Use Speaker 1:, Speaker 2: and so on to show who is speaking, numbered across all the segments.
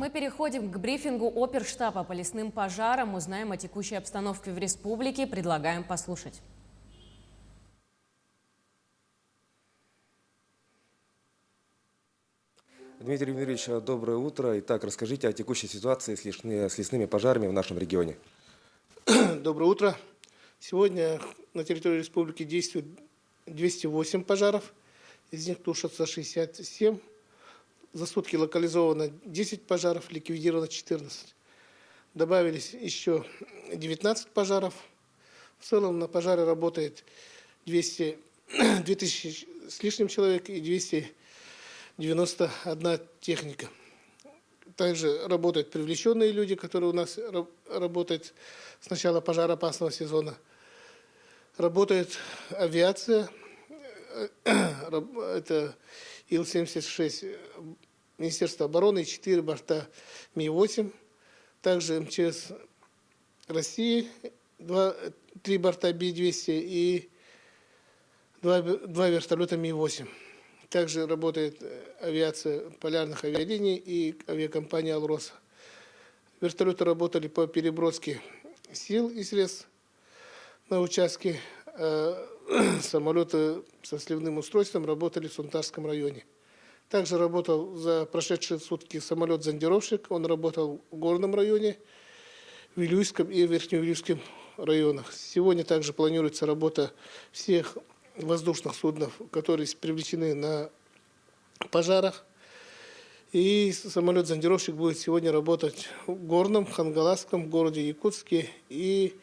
Speaker 1: Мы переходим к брифингу Оперштаба по лесным пожарам. Узнаем о текущей обстановке в республике. Предлагаем послушать.
Speaker 2: Дмитрий Юрьевич, доброе утро. Итак, расскажите о текущей ситуации с лесными пожарами в нашем регионе.
Speaker 3: Доброе утро. Сегодня на территории республики действует 208 пожаров, из них тушатся 67. За сутки локализовано 10 пожаров, ликвидировано 14. Добавились еще 19 пожаров. В целом на пожаре работает 2000 с лишним человек и 291 техника. Также работают привлеченные люди, которые у нас работают с начала пожароопасного сезона. Работает авиация, это Ил-76 Министерства обороны, 4 борта Ми-8. Также МЧС России, 3 борта Би-200 и 2 вертолета Ми-8. Также работает авиация полярных авиалиний и авиакомпания «Алроса». Вертолеты работали по переброске сил и средств на участке. Самолеты со сливным устройством работали в Сунтарском районе. Также работал за прошедшие сутки самолет-зондировщик. Он работал в Горном районе, в Вилюйском и Верхневилюйском районах. Сегодня также планируется работа всех воздушных судов, которые привлечены на пожарах. И самолет-зондировщик будет сегодня работать в Горном, Хангаласском, городе Якутске и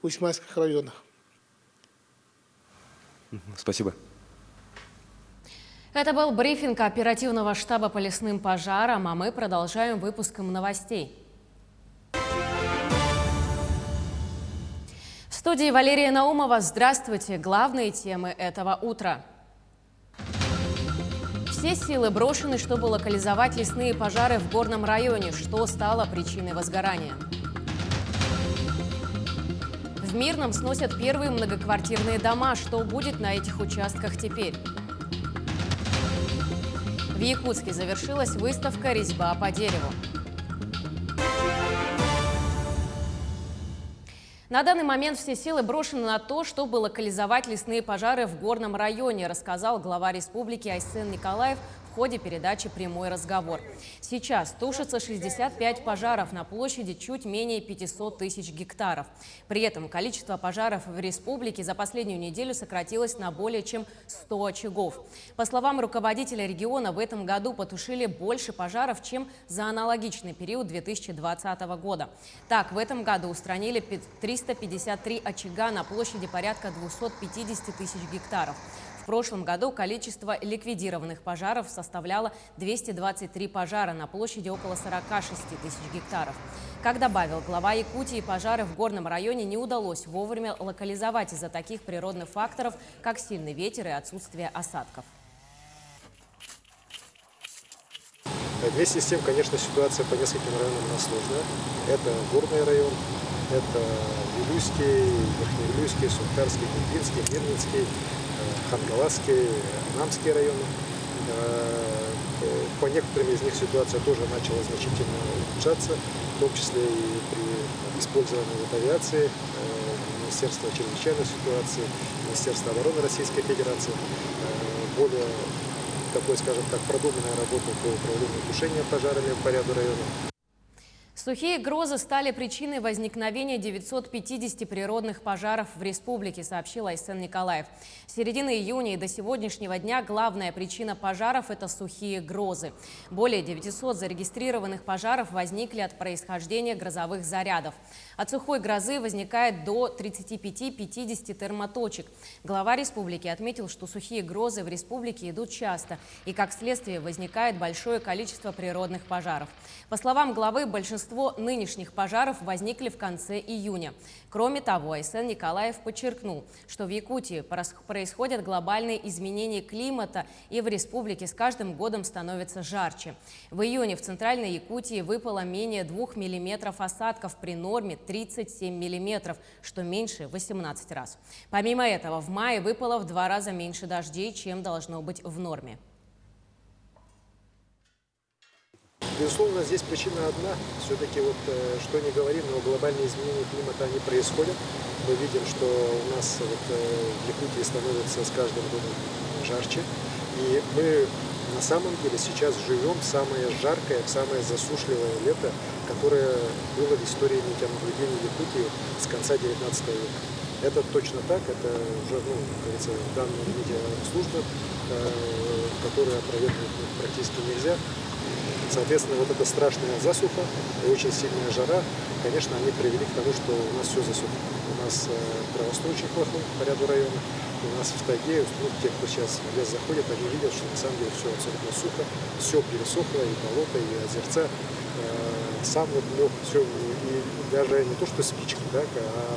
Speaker 3: Усть-Майских районах.
Speaker 2: Спасибо.
Speaker 1: Это был брифинг оперативного штаба по лесным пожарам, а мы продолжаем выпуском новостей. В студии Валерия Наумова. Здравствуйте. Главные темы этого утра. Все силы брошены, чтобы локализовать лесные пожары в Горном районе. Что стало причиной возгорания? В Мирном сносят первые многоквартирные дома. Что будет на этих участках теперь? В Якутске завершилась выставка «Резьба по дереву». На данный момент все силы брошены на то, чтобы локализовать лесные пожары в Горном районе, рассказал глава республики Айсен Николаев в ходе передачи «Прямой разговор». Сейчас тушится 65 пожаров на площади чуть менее 500 тысяч гектаров. При этом количество пожаров в республике за последнюю неделю сократилось на более чем 100 очагов. По словам руководителя региона, в этом году потушили больше пожаров, чем за аналогичный период 2020 года. Так, в этом году устранили 353 очага на площади порядка 250 тысяч гектаров. В прошлом году количество ликвидированных пожаров составляло 223 пожара на площади около 46 тысяч гектаров. Как добавил глава Якутии, пожары в Горном районе не удалось вовремя локализовать из-за таких природных факторов, как сильный ветер и отсутствие осадков.
Speaker 4: Вместе с тем, конечно, ситуация по нескольким районам у нас сложная. Это Горный район, это Вилюйский, Верхневилюйский, Сунтарский, Кунгинский, Мирнинский, Хангаласский, Анамский районы. По некоторым из них ситуация тоже начала значительно улучшаться, в том числе и при использовании авиации, Министерства чрезвычайной ситуации, Министерства обороны Российской Федерации. Более такой, скажем так, продуманная работа по управлению тушением пожарами по ряду районов.
Speaker 1: Сухие грозы стали причиной возникновения 950 природных пожаров в республике, сообщил Айсен Николаев. С середины июня и до сегодняшнего дня главная причина пожаров – это сухие грозы. Более 900 зарегистрированных пожаров возникли от происхождения грозовых зарядов. От сухой грозы возникает до 35-50 термоточек. Глава республики отметил, что сухие грозы в республике идут часто, и как следствие возникает большое количество природных пожаров. По словам главы, большинство нынешних пожаров возникли в конце июня. Кроме того, Айсен Николаев подчеркнул, что в Якутии происходят глобальные изменения климата, и в республике с каждым годом становится жарче. В июне в Центральной Якутии выпало менее 2 миллиметров осадков при норме 37 миллиметров, что меньше 18 раз. Помимо этого, в мае выпало в 2 раза меньше дождей, чем должно быть в норме.
Speaker 4: Безусловно, здесь причина одна. Все-таки вот что ни говори, но глобальные изменения климата, они происходят. Мы видим, что у нас вот, в Якутии становится с каждым годом жарче. И мы на самом деле сейчас живем в самое жаркое, самое засушливое лето, которое было в истории метеонаблюдения Якутии с конца 19 века. Это точно так, это уже, ну, как говорится, данные метеослужбы, которые опровергнуть практически нельзя. Соответственно, вот эта страшная засуха и очень сильная жара, конечно, они привели к тому, что у нас все засухло. У нас правостой очень плохой по ряду районов. У нас в тайге, ну, те, кто сейчас в лес заходит, они видят, что на самом деле все абсолютно сухо, все пересохло, и болото, и озерца. Сам вот мох, все, и даже не то, что спички, так, а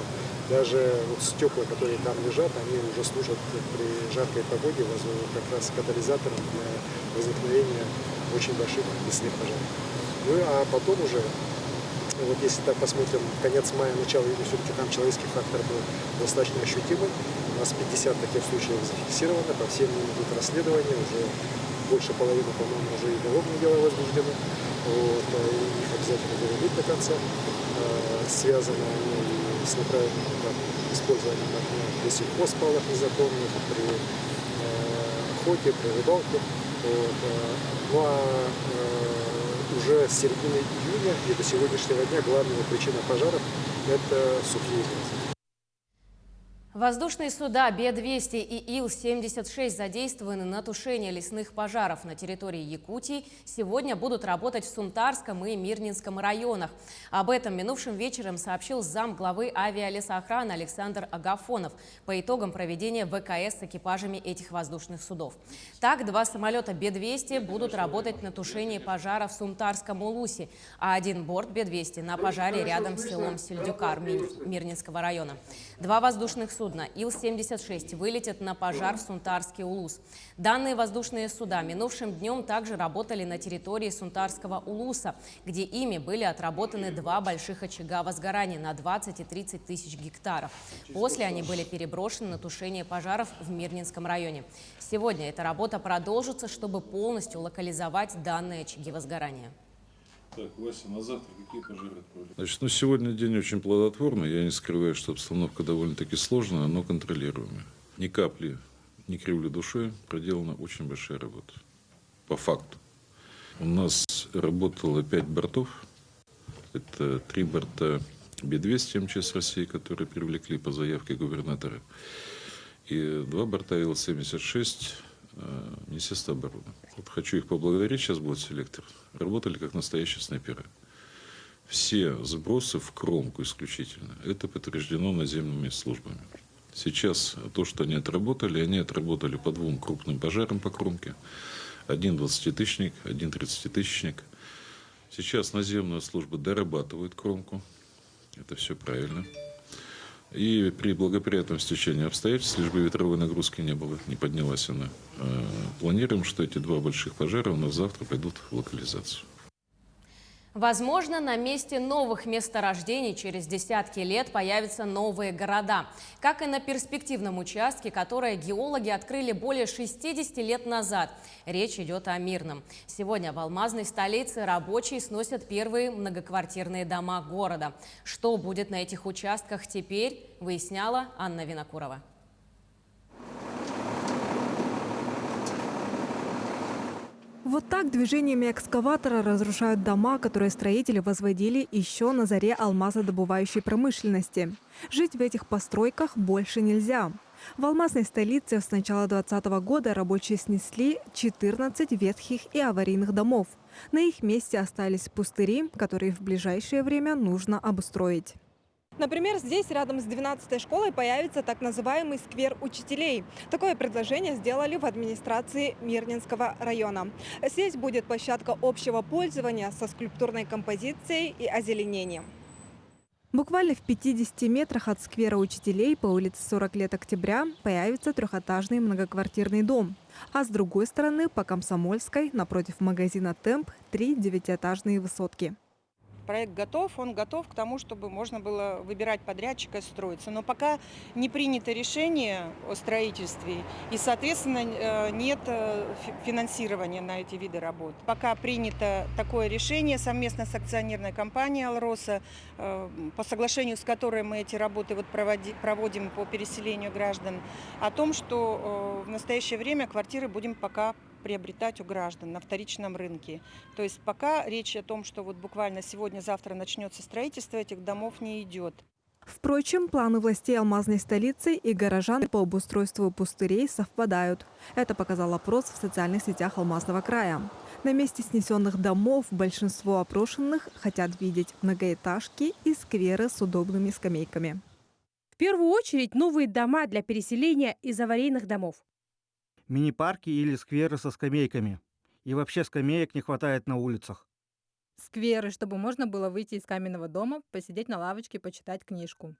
Speaker 4: даже вот стекла, которые там лежат, они уже служат при жаркой погоде как раз катализатором для возникновения очень больших лесных пожаров. Ну а потом уже, вот если так посмотрим, конец мая, начало июня, все-таки там человеческий фактор был достаточно ощутимый. У нас 50 таких случаев зафиксировано, по всем идут расследования, уже больше половины, по-моему, уже и уголовное дело возбуждено. Вот, и их обязательно доведут до конца. Связаны они с неправильным использованием огня при сельхозпалах незаконных, при охоте, при рыбалке. Вот. Ну а уже с середины июня и до сегодняшнего дня главная причина пожаров – это сухие грозы.
Speaker 1: Воздушные суда Бе-200 и Ил-76 задействованы на тушение лесных пожаров на территории Якутии. Сегодня будут работать в Сунтарском и Мирнинском районах. Об этом минувшим вечером сообщил замглавы авиалесоохраны Александр Агафонов по итогам проведения ВКС с экипажами этих воздушных судов. Так, 2 самолета Бе-200 будут работать на тушении пожара в Сунтарском улусе, а 1 борт Бе-200 на пожаре рядом с селом Сельдюкар Мирнинского района. 2 воздушных судна Ил-76 вылетят на пожар в Сунтарский улус. Данные воздушные суда минувшим днем также работали на территории Сунтарского улуса, где ими были отработаны 2 больших очага возгорания на 20 и 30 тысяч гектаров. После они были переброшены на тушение пожаров в Мирнинском районе. Сегодня эта работа продолжится, чтобы полностью локализовать данные очаги возгорания.
Speaker 5: Так, Вася, на завтра какие пожары отправили? Значит, сегодня день очень плодотворный. Я не скрываю, что обстановка довольно-таки сложная, но контролируемая. Ни капли, ни кривли душой, проделана очень большая работа. По факту. У нас работало 5 бортов. Это 3 борта Бе-200 МЧС России, которые привлекли по заявке губернатора. И 2 борта Ил-76 Министерства обороны. Вот хочу их поблагодарить, сейчас будет селектор. Работали как настоящие снайперы. Все сбросы в кромку исключительно. Это подтверждено наземными службами. Сейчас то, что они отработали по 2 крупным пожарам по кромке. 1 20-тысячник, 1 30-тысячник. Сейчас наземная служба дорабатывает кромку. Это все правильно. И при благоприятном стечении обстоятельств, лишь бы ветровой нагрузки не было, не поднялась она, планируем, что эти 2 больших пожара у нас завтра пойдут в локализацию.
Speaker 1: Возможно, на месте новых месторождений через десятки лет появятся новые города. Как и на перспективном участке, который геологи открыли более 60 лет назад. Речь идет о Мирном. Сегодня в алмазной столице рабочие сносят первые многоквартирные дома города. Что будет на этих участках теперь, выясняла Анна Винокурова.
Speaker 6: Вот так движениями экскаватора разрушают дома, которые строители возводили еще на заре алмазодобывающей промышленности. Жить в этих постройках больше нельзя. В алмазной столице с начала 2020 года рабочие снесли 14 ветхих и аварийных домов. На их месте остались пустыри, которые в ближайшее время нужно обустроить. Например, здесь рядом с 12-й школой появится так называемый сквер учителей. Такое предложение сделали в администрации Мирнинского района. Здесь будет площадка общего пользования со скульптурной композицией и озеленением. Буквально в 50 метрах от сквера учителей по улице 40 лет октября появится 3-этажный многоквартирный дом. А с другой стороны, по Комсомольской, напротив магазина «Темп», 3 9-этажные высотки.
Speaker 7: проект готов, он готов к тому, чтобы можно было выбирать подрядчика и строиться. Но пока не принято решение о строительстве и, соответственно, нет финансирования на эти виды работ. Пока принято такое решение совместно с акционерной компанией «Алроса», по соглашению с которой мы эти работы проводим по переселению граждан, о том, что в настоящее время квартиры будем пока приобретать у граждан на вторичном рынке. То есть пока речь о том, что вот буквально сегодня-завтра начнется строительство этих домов, не идет.
Speaker 6: Впрочем, планы властей алмазной столицы и горожан по обустройству пустырей совпадают. Это показал опрос в социальных сетях Алмазного края. На месте снесенных домов большинство опрошенных хотят видеть многоэтажки и скверы с удобными скамейками.
Speaker 8: В первую очередь новые дома для переселения из аварийных домов.
Speaker 9: Мини-парки или скверы со скамейками. И вообще скамеек не хватает на улицах.
Speaker 10: Скверы, чтобы можно было выйти из каменного дома, посидеть на лавочке, почитать книжку.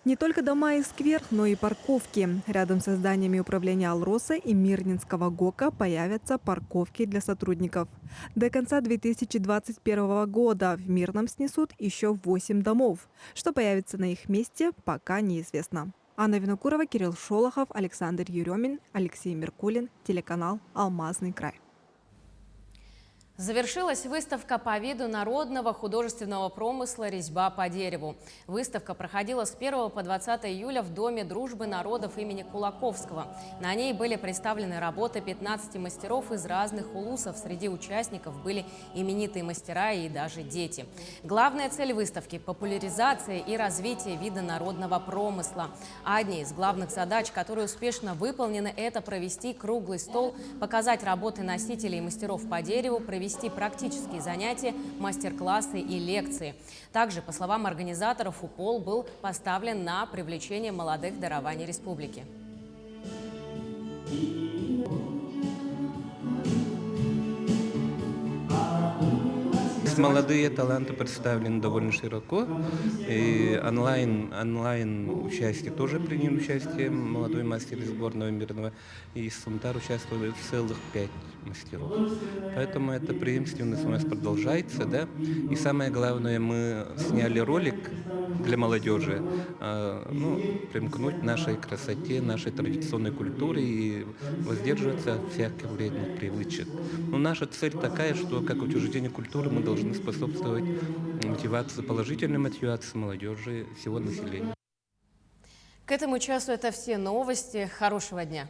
Speaker 6: Не только дома и сквер, но и парковки. Рядом со зданиями управления «Алроса» и Мирнинского ГОКа появятся парковки для сотрудников. До конца 2021 года в Мирном снесут еще 8 домов. Что появится на их месте, пока неизвестно. Анна Винокурова, Кирилл Шолохов, Александр Еремин, Алексей Меркулин, телеканал «Алмазный край».
Speaker 1: Завершилась выставка по виду народного художественного промысла «Резьба по дереву». Выставка проходила с 1 по 20 июля в Доме дружбы народов имени Кулаковского. На ней были представлены работы 15 мастеров из разных улусов. Среди участников были именитые мастера и даже дети. Главная цель выставки – популяризация и развитие вида народного промысла. Одни из главных задач, которые успешно выполнены, это провести круглый стол, показать работы носителей и мастеров по дереву, провести практические занятия, мастер-классы и лекции. Также, по словам организаторов, упор был поставлен на привлечение молодых дарований республики.
Speaker 11: Молодые таланты представлены довольно широко. И онлайн участие тоже принял участие молодой мастер из Горного Мирного. И из Сунтар участвовали целых 5 мастеров. Поэтому эта преемственность у нас продолжается. Да? И самое главное, мы сняли ролик для молодежи, примкнуть к нашей красоте, нашей традиционной культуре и воздерживаться от всяких вредных привычек. Но наша цель такая, что как учреждение культуры мы должны способствовать мотивации, положительной мотивации молодежи, всего населения.
Speaker 1: К этому часу это все новости. Хорошего дня.